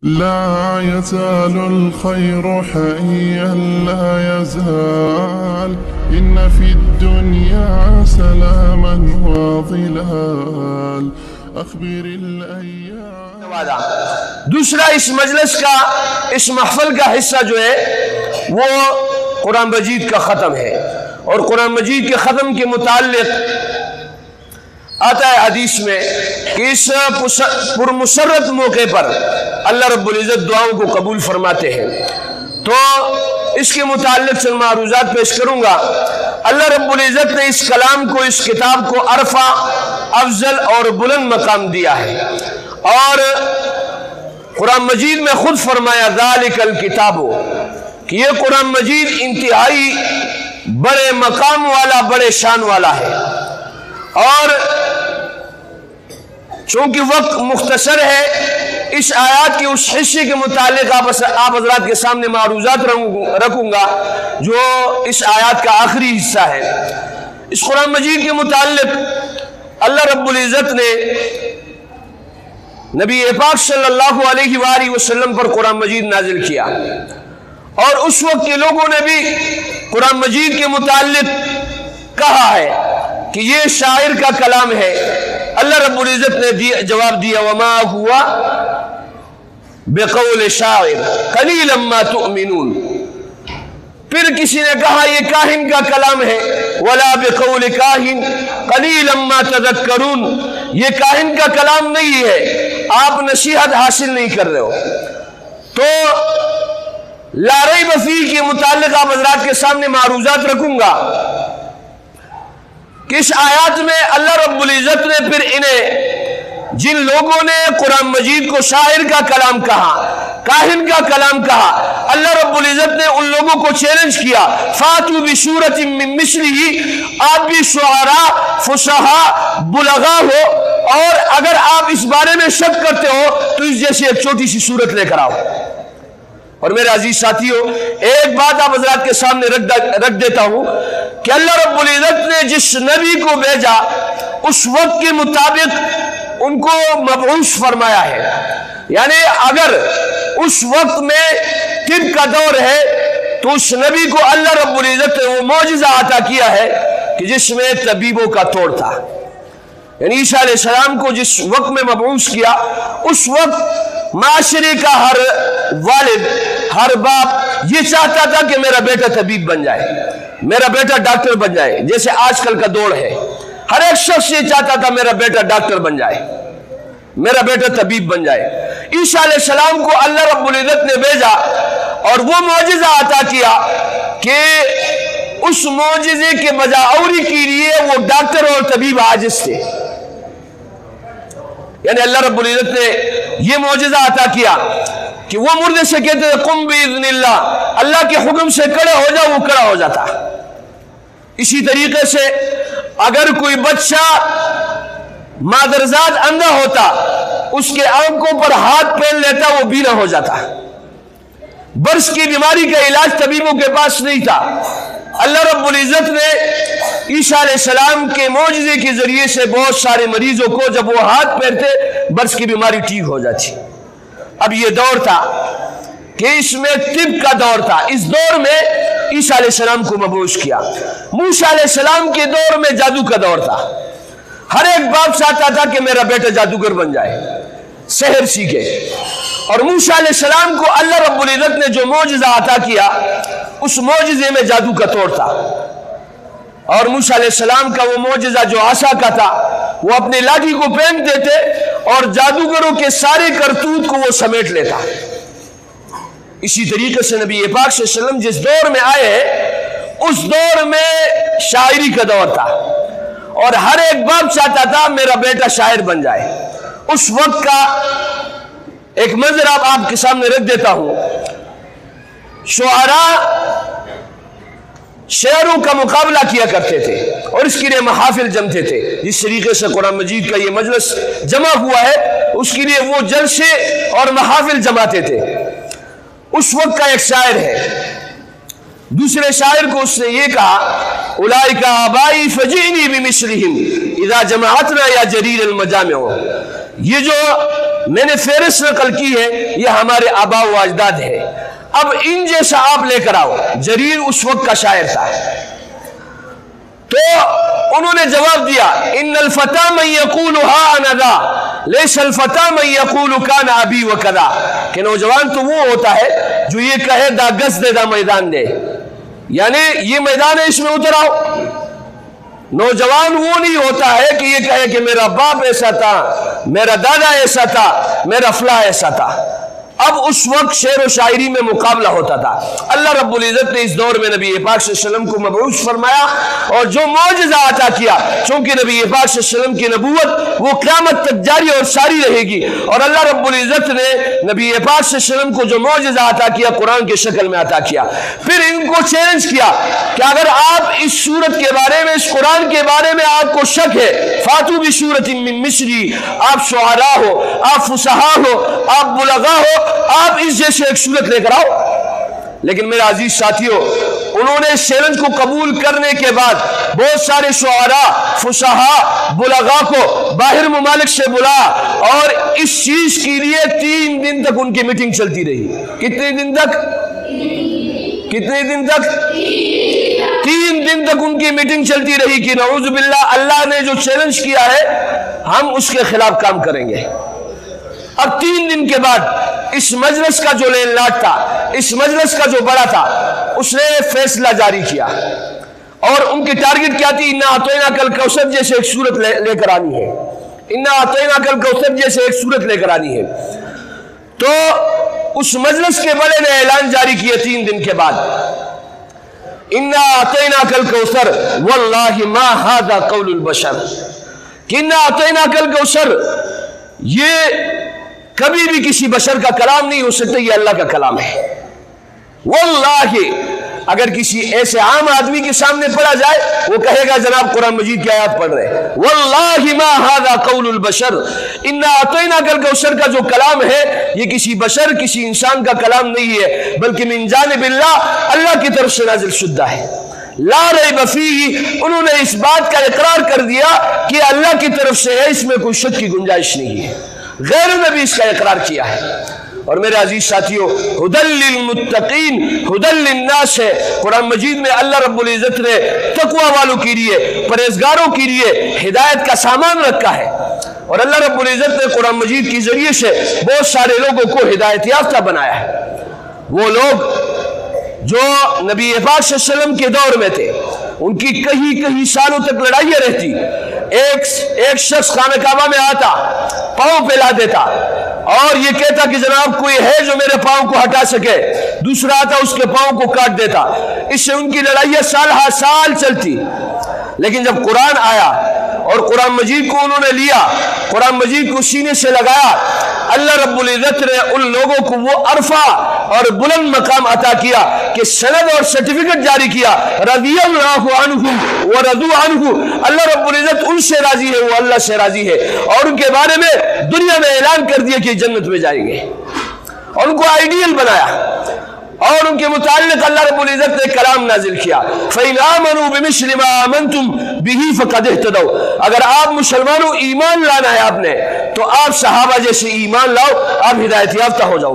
لا يزال الخير حيا لا يزال إن في الدنيا سلاما وظلال أخبر الأيام. دوسرا اس مجلس کا اس محفل کا حصہ جو ہے وہ قرآن مجید کا ختم ہے، اور قرآن مجید کے ختم کے متعلق آتا ہے حدیث میں کہ اس پرمسرت موقع پر اللہ رب العزت دعاؤں کو قبول فرماتے ہیں. تو اس کے متعلق چند معروضات پیش کروں گا. اللہ رب العزت نے اس کلام کو، اس کتاب کو عرفہ، افضل اور بلند مقام دیا ہے، اور قرآن مجید میں خود فرمایا ذالک الکتاب، کہ یہ قرآن مجید انتہائی بڑے مقام والا، بڑے شان والا ہے. اور چونکہ وقت مختصر ہے، اس آیات کے اس حصے کے متعلق آپ حضرات کے سامنے معروضات رکھوں گا جو اس آیات کا آخری حصہ ہے. اس قرآن مجید کے متعلق اللہ رب العزت نے نبی پاک صلی اللہ علیہ وآلہ وسلم پر قرآن مجید نازل کیا، اور اس وقت کے لوگوں نے بھی قرآن مجید کے متعلق کہا ہے کہ یہ شاعر کا کلام ہے. اللہ رب العزت نے جواب دیا وما ہوا بقول شاعر قلیلا ما تؤمنون. پھر کسی نے کہا یہ کاہن کا کلام ہے، ولا بقول کاہن قلیلا ما تذکرون، یہ کاہن کا کلام نہیں ہے، آپ نصیحت حاصل نہیں کر رہے ہو. تو لا ریب فیہ کے متعلق آپ حضرات کے سامنے معروضات رکھوں گا کہ اس آیات میں اللہ رب العزت نے پھر انہیں، جن لوگوں نے قرآن مجید کو شاعر کا کلام کہا، کاہن کا کلام کہا، اللہ رب العزت نے ان لوگوں کو چیلنج کیا فاتو بسورۃ من مثلہ، آپ بھی شعراء، فصحاء، بلغاء ہو، اور اگر آپ اس بارے میں شک کرتے ہو تو اس جیسی ایک چھوٹی سی صورت لے کر آؤ. اور میرے عزیز ساتھیوں، ایک بات آپ حضرات کے سامنے رکھ دیتا ہوں کہ اللہ رب العزت نے جس نبی کو بھیجا اس وقت کے مطابق ان کو مبعوث فرمایا ہے. یعنی اگر اس وقت میں طب کا دور ہے تو اس نبی کو اللہ رب العزت نے وہ معجزہ عطا کیا ہے کہ جس میں طبیبوں کا توڑ تھا. یعنی عیسیٰ علیہ السلام کو جس وقت میں مبعوث کیا، اس وقت معاشرے کا ہر والد، ہر باپ یہ چاہتا تھا کہ میرا بیٹا طبیب بن جائے، میرا بیٹا ڈاکٹر بن جائے. جیسے آج کل کا دور ہے، ہر ایک شخص یہ چاہتا تھا میرا بیٹا ڈاکٹر بن جائے، میرا بیٹا طبیب بن جائے. عیسیٰ علیہ السلام کو اللہ رب العزت نے بھیجا اور وہ معجزہ عطا کیا کہ اس معجزے کے بجاوری کے لیے وہ ڈاکٹر اور طبیب عاجز تھے. یعنی اللہ رب العزت نے یہ معجزہ عطا کیا کہ وہ مردے سے کہتے تھے قم باذن اللہ، اللہ کے حکم سے کھڑے ہو جا، وہ کھڑا ہو جاتا. اسی طریقے سے اگر کوئی بچہ مادرزاد اندھا ہوتا، اس کے آنکھوں پر ہاتھ پھیر لیتا، وہ بینا ہو جاتا. برس کی بیماری کا علاج طبیبوں کے پاس نہیں تھا. اللہ رب العزت نے عیسیٰ علیہ السلام کے معجزے کے ذریعے سے بہت سارے مریضوں کو جب وہ ہاتھ پھیرتے برس کی بیماری ٹھیک ہو جاتی. اب یہ دور تھا کہ اس میں طب کا دور تھا. اس دور میں عیسیٰ علیہ السلام کو مبعوث کیا. موسیٰ علیہ السلام کے دور میں جادو کا دور تھا. ہر ایک باپ چاہتا تھا کہ میرا بیٹا جادوگر بن جائے، سحر سیکھے. اور موسیٰ علیہ السلام کو اللہ رب العزت نے جو معجزہ عطا کیا، اس معجزے میں جادو کا توڑ تھا. اور موسیٰ علیہ السلام کا وہ معجزہ جو عصا کا تھا، وہ اپنے لاٹھی کو پھینکتے تھے اور جادوگروں کے سارے کرتوت کو وہ سمیٹ لیتا. اسی طریقے سے نبی پاک صلی اللہ علیہ وسلم جس دور میں آئے ہیں، اس دور میں شاعری کا دور تھا، اور ہر ایک باپ چاہتا تھا میرا بیٹا شاعر بن جائے. اس وقت کا ایک منظر آپ کے سامنے رکھ دیتا ہوں. شعراء شعروں کا مقابلہ کیا کرتے تھے اور اس کے لیے محافل جمتے تھے. جس طریقے سے قرآن مجید کا یہ مجلس جمع ہوا ہے، اس کے لیے وہ جلسے اور محافل جماتے تھے. اس وقت کا ایک شاعر ہے، دوسرے شاعر کو اس نے یہ کہا اولئک آبائی فجئنی بمثلہم اذا جماعتنا یا جریر المجامع. یہ جو میں نے فہرست نقل کی ہے یہ ہمارے آبا و اجداد ہے، اب ان جیسا آپ لے کر آؤ۔ جریر اس وقت کا شاعر تھا، تو انہوں نے جواب دیا ان الفتى من يقول ها انا ذا ليس الفتى من يقول كان ابي وكذا، کہ نوجوان تو وہ ہوتا ہے جو یہ کہے دا گز دے دا میدان دے، یعنی یہ میدان ہے اس میں اتر آؤ۔ نوجوان وہ نہیں ہوتا ہے کہ یہ کہے کہ میرا باپ ایسا تھا، میرا دادا ایسا تھا، میرا فلاں ایسا تھا۔ اب اس وقت شعر و شاعری میں مقابلہ ہوتا تھا۔ اللہ رب العزت نے اس دور میں نبی پاک صلی اللہ علیہ وسلم کو مبعوث فرمایا اور جو معجزہ عطا کیا، چونکہ نبی پاک صلی اللہ علیہ وسلم کی نبوت وہ قیامت تک جاری اور ساری رہے گی، اور اللہ رب العزت نے نبی پاک صلی اللہ علیہ وسلم کو جو معجزہ عطا کیا قرآن کی شکل میں عطا کیا۔ پھر ان کو چیلنج کیا کہ اگر آپ اس سورت کے بارے میں، اس قرآن کے بارے میں آپ کو شک ہے، فاتو بسورۃ من مثلی، آپ شعراء ہو، آپ فصحاء ہو، آپ بلغاء ہو، آپ اس جیسے ایک صورت لے کر آؤ۔ لیکن میرے عزیز ساتھیوں، انہوں نے اس چیلنج کو قبول کرنے کے بعد بہت سارے شعراء، فصحاء، بلغاء کو باہر ممالک سے بلا، اور اس چیز کے لیے 3 دن تک ان کی میٹنگ چلتی رہی۔ کتنے دن تک؟ کتنے دن تک؟ 3 دن تک ان کی میٹنگ چلتی رہی کہ نعوذ باللہ اللہ نے جو چیلنج کیا ہے ہم اس کے خلاف کام کریں گے۔ اب 3 دن کے بعد اس مجلس کا جو لین لاٹ تھا، اس مجلس کا جو بڑا تھا، اس نے فیصلہ جاری کیا، اور ان کی ٹارگٹ کیا تھی؟ انا اعطیناک الکوثر جیسے ایک صورت لے کر آنی ہے، انا اعطیناک الکوثر جیسے ایک صورت لے کر آنی ہے۔ تو اس مجلس کے بڑے نے اعلان جاری کیا 3 دن کے بعد، انا اعطیناک الکوثر واللہ ما ھذا قول البشر، کہ انا اعطیناک الکوثر یہ کبھی بھی کسی بشر کا کلام نہیں ہو سکتا، یہ اللہ کا کلام ہے۔ واللہ اگر کسی ایسے عام آدمی کے سامنے پڑھا جائے وہ کہے گا جناب قرآن مجید کی آیات پڑھ رہے ہیں، واللہ ما ھذا قول البشر، انا اعطیناک الکوثر کا جو کلام ہے یہ کسی بشر، کسی انسان کا کلام نہیں ہے، بلکہ من جانب اللہ، اللہ کی طرف سے نازل شدہ ہے۔ لا ریب فیہ، انہوں نے اس بات کا اقرار کر دیا کہ اللہ کی طرف سے ہے، اس میں کوئی شک کی گنجائش نہیں ہے۔ غیروں نے بھی اس کا اقرار کیا ہے۔ اور میرے عزیز ساتھیوں، ھدی للمتقین، ھدی للناس ہے، قرآن مجید میں اللہ رب العزت نے تقوی والوں کے لیے، پرہیزگاروں کے لیے ہدایت کا سامان رکھا ہے، اور اللہ رب العزت نے قرآن مجید کے ذریعے سے بہت سارے لوگوں کو ہدایت یافتہ بنایا ہے۔ وہ لوگ جو نبی پاک صلی اللہ علیہ وسلم کے دور میں تھے، ان کی کئی سالوں تک لڑائیاں رہتی، ایک شخص خانہ کعبہ میں آتا، پاؤں پھیلا دیتا اور یہ کہتا کہ جناب کوئی ہے جو میرے پاؤں کو ہٹا سکے، دوسرا آتا اس کے پاؤں کو کاٹ دیتا، اس سے ان کی لڑائیاں سال ہر سال چلتی۔ لیکن جب قرآن آیا اور قرآن مجید کو انہوں نے لیا، قرآن مجید کو سینے سے لگایا، اللہ رب العزت نے ان لوگوں کو وہ عرفہ اور بلند مقام عطا کیا کہ سند اور سرٹیفکیٹ جاری کیا، رضی اللہ عنہم ورضوا عنہ، اللہ رب العزت ان سے راضی ہے، وہ اللہ سے راضی ہے، اور ان کے بارے میں دنیا میں اعلان کر دیا کہ جنت میں جائیں گے، اور ان کو آئیڈیل بنایا، اور ان کے متعلق اللہ رب العزت نے کلام نازل کیا، فَإِنْ آمَنُوا بِمِثْلِ مَا آمَنْتُمْ بِهِ فَقَدِ اهْتَدَوْا، اگر آپ مسلمانوں ایمان لانا ہے آپ نے تو آپ صحابہ جیسے ایمان لاؤ، آپ ہدایت یافتہ ہو جاؤ۔